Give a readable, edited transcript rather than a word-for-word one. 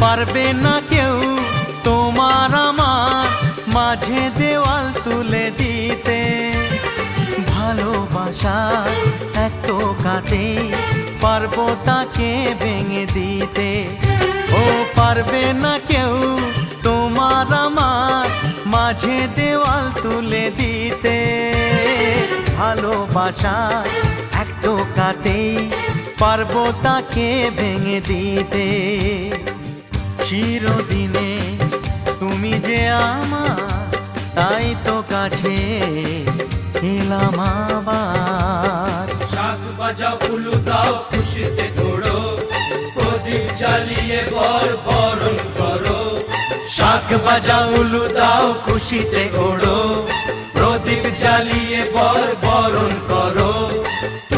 পারবে না কেউ তোমার আমার মাঝে দেওয়াল তুলে দিতে। ভালোবাসা এক টোকাতে পারবো তাকে ভেঙে দিতে। ও পারবে না কেউ তোমার আমার মাঝে দেওয়াল তুলে দিতে। ভালোবাসা এক টোকাতেই পারবো তাকে ভেঙে দিতে। চিরদিনে তুমি যে আমার, তাই তো কাছে এলাম আবার। শাক বাজাও উলু দাও খুশিতে ঘোড়ো, প্রদীপ জ্বালিয়ে বরণ করো। শাক বাজাও উলু দাও খুশিতে ওড়ো, প্রদীপ জ্বালিয়ে